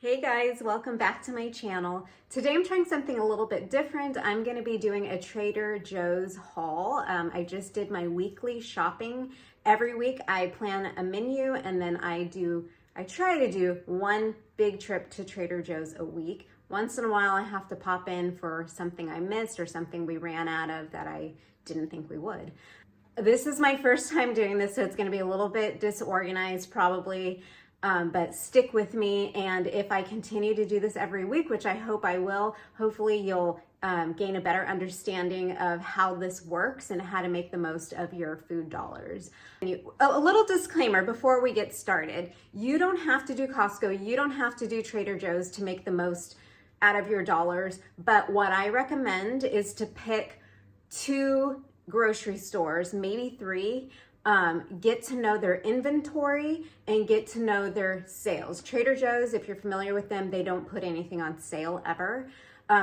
Hey guys, welcome back to my channel. Today I'm trying something a little bit different. I'm going to be doing a Trader Joe's haul. I just did my weekly shopping. Every week I plan a menu and then I try to do one big trip to Trader Joe's a week. Once in a while I have to pop in for something I missed or something we ran out of that I didn't think we would. This is my first time doing this, so it's going to be a little bit disorganized probably. But stick with me, and if I continue to do this every week, which I hope I will, hopefully you'll gain a better understanding of how this works and how to make the most of your food dollars. A little disclaimer before we get started. You don't have to do Costco, you don't have to do Trader Joe's to make the most out of your dollars, but what I recommend is to pick 2 grocery stores, maybe 3, get to know their inventory and get to know their sales. Trader Joe's, if you're familiar with them, they don't put anything on sale ever.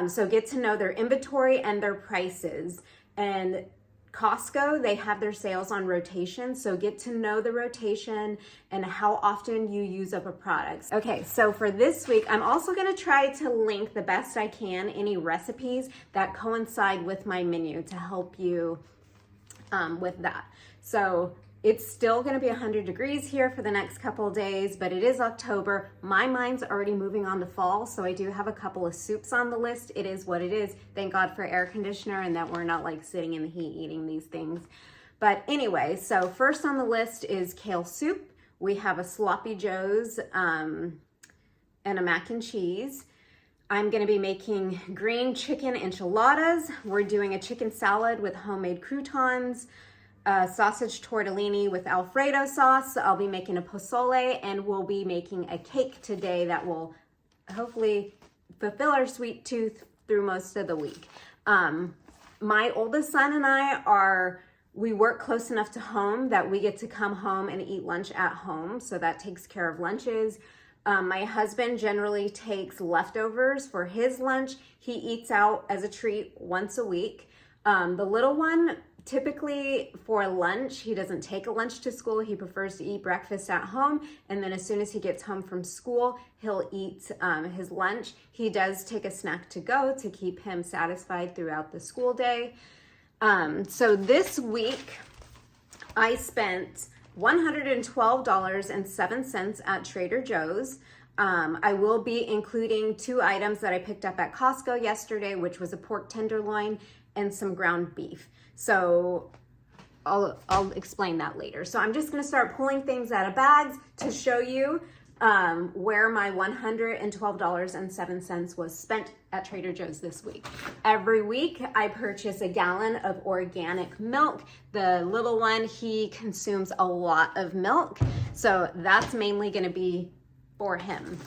So get to know their inventory and their prices. And Costco, they have their sales on rotation. So get to know the rotation and how often you use up a product. Okay, so for this week, I'm also gonna try to link the best I can any recipes that coincide with my menu to help you with that. So it's still going to be 100 degrees here for the next couple of days, but it is October. My mind's already moving on to fall, so I do have a couple of soups on the list. It is what it is. Thank God for air conditioner and that we're not like sitting in the heat eating these things. But anyway, so first on the list is kale soup. We have a sloppy joes and a mac and cheese. I'm going to be making green chicken enchiladas. We're doing a chicken salad with homemade croutons, sausage tortellini with Alfredo sauce. I'll be making a posole, and we'll be making a cake today that will hopefully fulfill our sweet tooth through most of the week. My oldest son and we work close enough to home that we get to come home and eat lunch at home, so that takes care of lunches. My husband generally takes leftovers for his lunch. He eats out as a treat once a week. The little one, typically for lunch, he doesn't take a lunch to school. He prefers to eat breakfast at home. And then as soon as he gets home from school, he'll eat his lunch. He does take a snack to go to keep him satisfied throughout the school day. So this week, I spent $112.07 at Trader Joe's. I will be including 2 items that I picked up at Costco yesterday, which was a pork tenderloin and some ground beef. So I'll explain that later. So I'm just gonna start pulling things out of bags to show you where my $112.07 was spent at Trader Joe's this week. Every week I purchase a gallon of organic milk. The little one, he consumes a lot of milk, so that's mainly gonna be for him.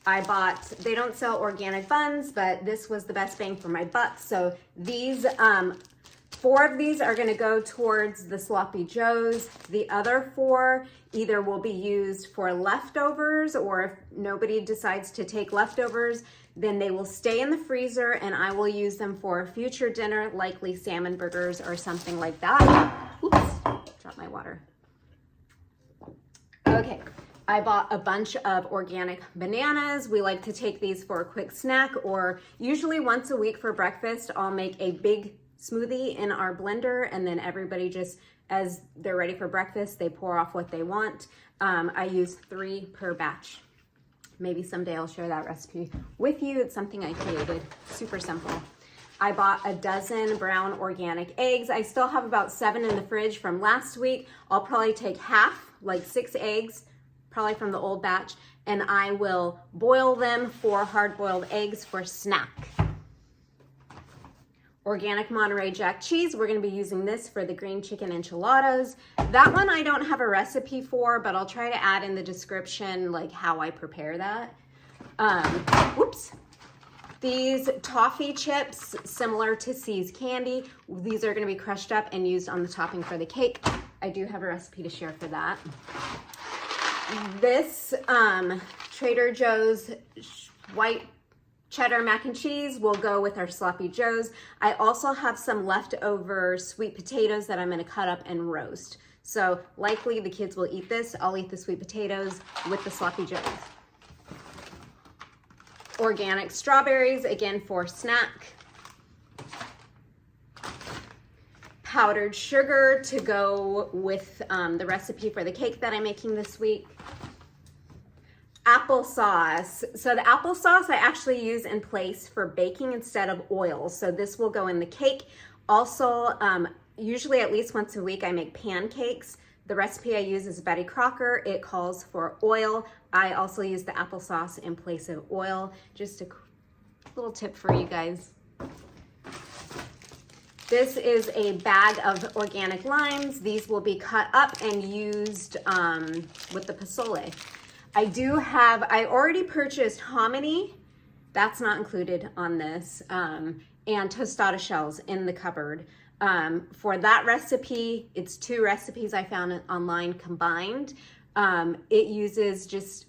They don't sell organic buns, but this was the best bang for my buck. So these, 4 of these are gonna go towards the sloppy joes. The other 4 either will be used for leftovers, or if nobody decides to take leftovers, then they will stay in the freezer and I will use them for a future dinner, likely salmon burgers or something like that. Oops, dropped my water. Okay. I bought a bunch of organic bananas. We like to take these for a quick snack, or usually once a week for breakfast, I'll make a big smoothie in our blender, and then everybody just, as they're ready for breakfast, they pour off what they want. I use 3 per batch. Maybe someday I'll share that recipe with you. It's something I created, super simple. I bought a dozen brown organic eggs. I still have about 7 in the fridge from last week. I'll probably take half, like 6 eggs, probably from the old batch, and I will boil them for hard-boiled eggs for snack. Organic Monterey Jack cheese, we're gonna be using this for the green chicken enchiladas. That one I don't have a recipe for, but I'll try to add in the description like how I prepare that. Whoops. These toffee chips, similar to C's candy, these are gonna be crushed up and used on the topping for the cake. I do have a recipe to share for that. This Trader Joe's white cheddar mac and cheese will go with our sloppy joes. I also have some leftover sweet potatoes that I'm gonna cut up and roast. So likely the kids will eat this. I'll eat the sweet potatoes with the sloppy joes. organic strawberries, again for snack. Powdered sugar to go with the recipe for the cake that I'm making this week. Applesauce. So the applesauce I actually use in place for baking instead of oil. So this will go in the cake. Also, usually at least once a week I make pancakes. The recipe I use is Betty Crocker. It calls for oil. I also use the applesauce in place of oil. Just a little tip for you guys. This is a bag of organic limes. These will be cut up and used with the posole. I already purchased hominy. That's not included on this. And tostada shells in the cupboard. For that recipe, it's 2 recipes I found online combined. It uses just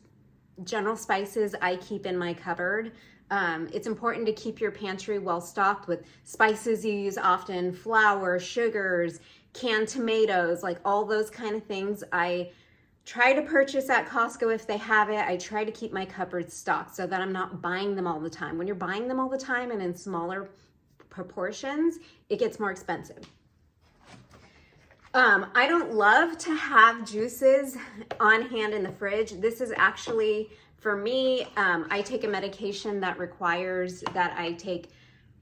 general spices I keep in my cupboard. It's important to keep your pantry well stocked with spices you use often, flour, sugars, canned tomatoes, like all those kind of things. I try to purchase at Costco if they have it. I try to keep my cupboard stocked so that I'm not buying them all the time. When you're buying them all the time and in smaller proportions, it gets more expensive. I don't love to have juices on hand in the fridge. This is actually, for me, I take a medication that requires that I take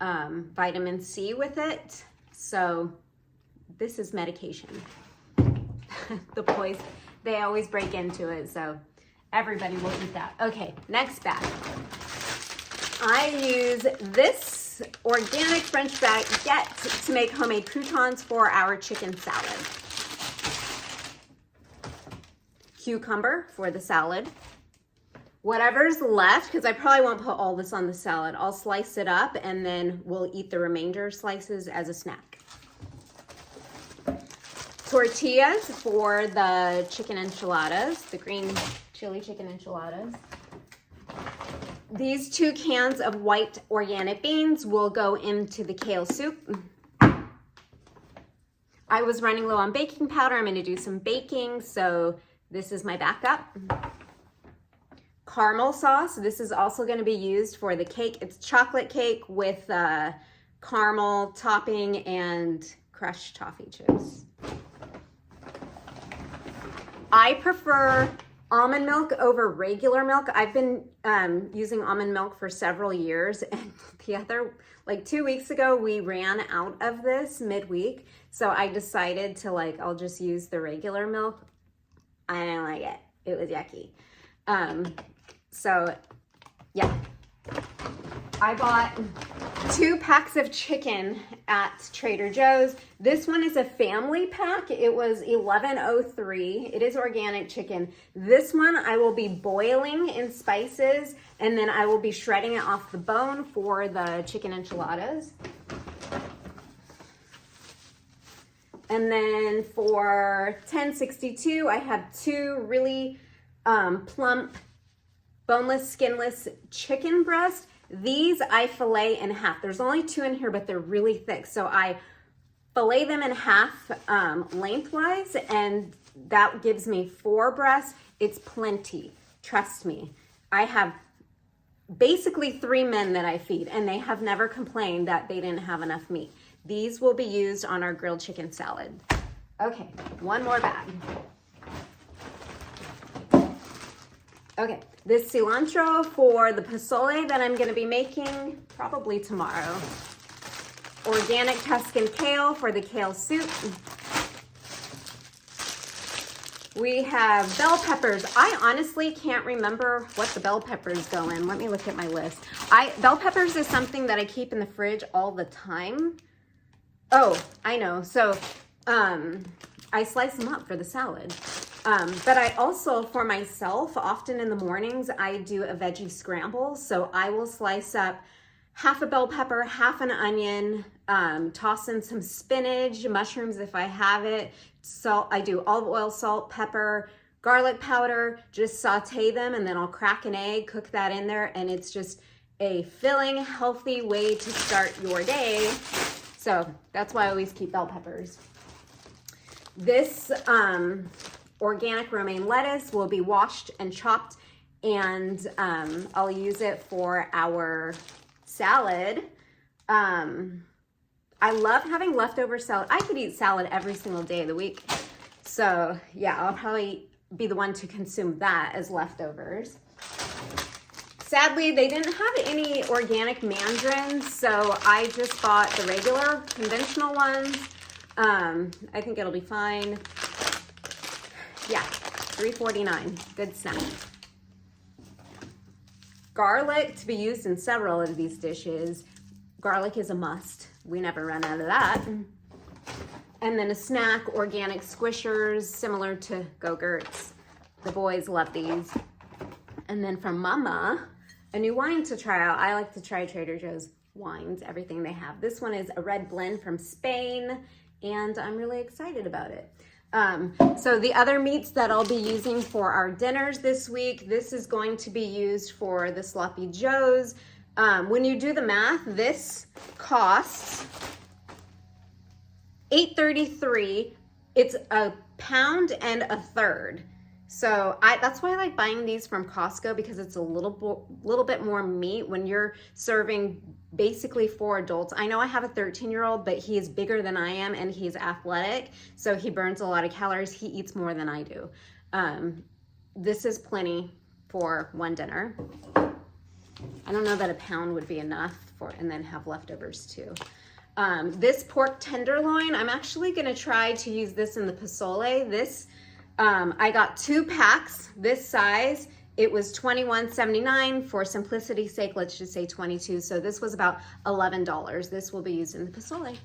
vitamin C with it. So this is medication. The boys, they always break into it, so everybody will eat that. Okay, next bag. I use this organic French baguette to make homemade croutons for our chicken salad. Cucumber for the salad. Whatever's left, because I probably won't put all this on the salad, I'll slice it up and then we'll eat the remainder slices as a snack. Tortillas for the chicken enchiladas, the green chili chicken enchiladas. These 2 cans of white organic beans will go into the kale soup. I was running low on baking powder. I'm going to do some baking, so this is my backup. Caramel sauce. This is also going to be used for the cake. It's chocolate cake with caramel topping and crushed toffee chips. I prefer almond milk over regular milk. I've been using almond milk for several years, and like 2 weeks ago, we ran out of this midweek. So I decided to I'll just use the regular milk. I didn't like it. It was yucky. So yeah, I bought 2 packs of chicken at Trader Joe's. This one is a family pack. It was $11.03. It is organic chicken. This one I will be boiling in spices, and then I will be shredding it off the bone for the chicken enchiladas. And then for $10.62, I have 2 really plump, boneless, skinless chicken breasts. These I fillet in half. There's only 2 in here, but they're really thick. So I fillet them in half lengthwise, and that gives me 4 breasts. It's plenty, trust me. I have basically 3 men that I feed, and they have never complained that they didn't have enough meat. These will be used on our grilled chicken salad. Okay, 1 more bag. Okay, this cilantro for the posole that I'm gonna be making probably tomorrow. Organic Tuscan kale for the kale soup. We have bell peppers. I honestly can't remember what the bell peppers go in. Let me look at my list. Bell peppers is something that I keep in the fridge all the time. Oh, I know. So I slice them up for the salad. But I also, for myself, often in the mornings, I do a veggie scramble. So I will slice up half a bell pepper, half an onion, toss in some spinach, mushrooms if I have it, salt. I do olive oil, salt, pepper, garlic powder, just saute them, and then I'll crack an egg, cook that in there, and it's just a filling, healthy way to start your day. So that's why I always keep bell peppers. This organic romaine lettuce will be washed and chopped and I'll use it for our salad. I love having leftover salad. I could eat salad every single day of the week. So yeah, I'll probably be the one to consume that as leftovers. Sadly, they didn't have any organic mandarins, so I just bought the regular conventional ones. I think it'll be fine. Yeah, $3.49, good snack. Garlic to be used in several of these dishes. Garlic is a must. We never run out of that. And then a snack, organic squishers, similar to Go-Gurts. The boys love these. And then from Mama, a new wine to try out. I like to try Trader Joe's wines, everything they have. This one is a red blend from Spain, and I'm really excited about it. So the other meats that I'll be using for our dinners this week, this is going to be used for the Sloppy Joes. When you do the math, this costs $8.33. It's a pound and a third. So that's why I like buying these from Costco, because it's a little bit more meat when you're serving basically 4 adults. I know I have a 13-year-old, but he is bigger than I am and he's athletic, so he burns a lot of calories. He eats more than I do. This is plenty for one dinner. I don't know that a pound would be enough and then have leftovers too. This pork tenderloin, I'm actually gonna try to use this in the posole. This, I got 2 packs this size. It was $21.79. For simplicity's sake, let's just say $22. So this was about $11. This will be used in the posole.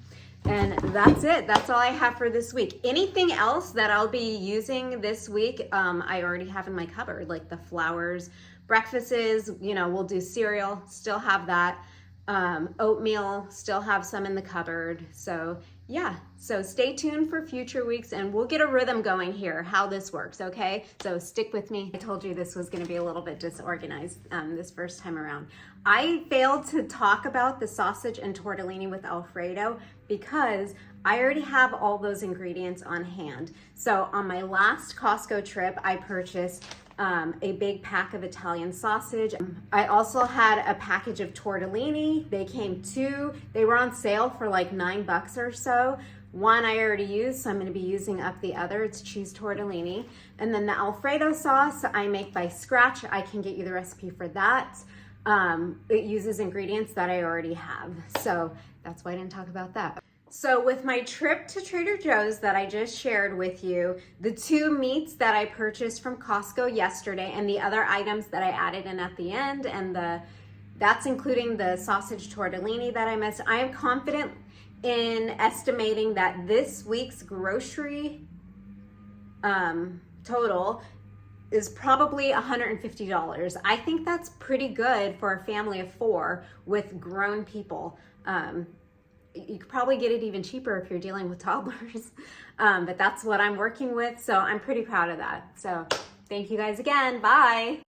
And that's it. That's all I have for this week. Anything else that I'll be using this week, I already have in my cupboard, like the flours, breakfasts, you know, we'll do cereal, still have that. Oatmeal, still have some in the cupboard. So yeah, so stay tuned for future weeks and we'll get a rhythm going here, how this works, okay? So stick with me. I told you this was gonna be a little bit disorganized this first time around. I failed to talk about the sausage and tortellini with Alfredo because I already have all those ingredients on hand. So on my last Costco trip, I purchased a big pack of Italian sausage. I also had a package of tortellini. They came 2. They were on sale for like $9 or so. One I already used, so I'm gonna be using up the other. It's cheese tortellini. And then the Alfredo sauce I make by scratch. I can get you the recipe for that. It uses ingredients that I already have. So that's why I didn't talk about that. So with my trip to Trader Joe's that I just shared with you, the 2 meats that I purchased from Costco yesterday and the other items that I added in at the end, and that's including the sausage tortellini that I missed, I am confident in estimating that this week's grocery total is probably $150. I think that's pretty good for a family of 4 with grown people. You could probably get it even cheaper if you're dealing with toddlers, but that's what I'm working with, so I'm pretty proud of that. So thank you guys again. Bye.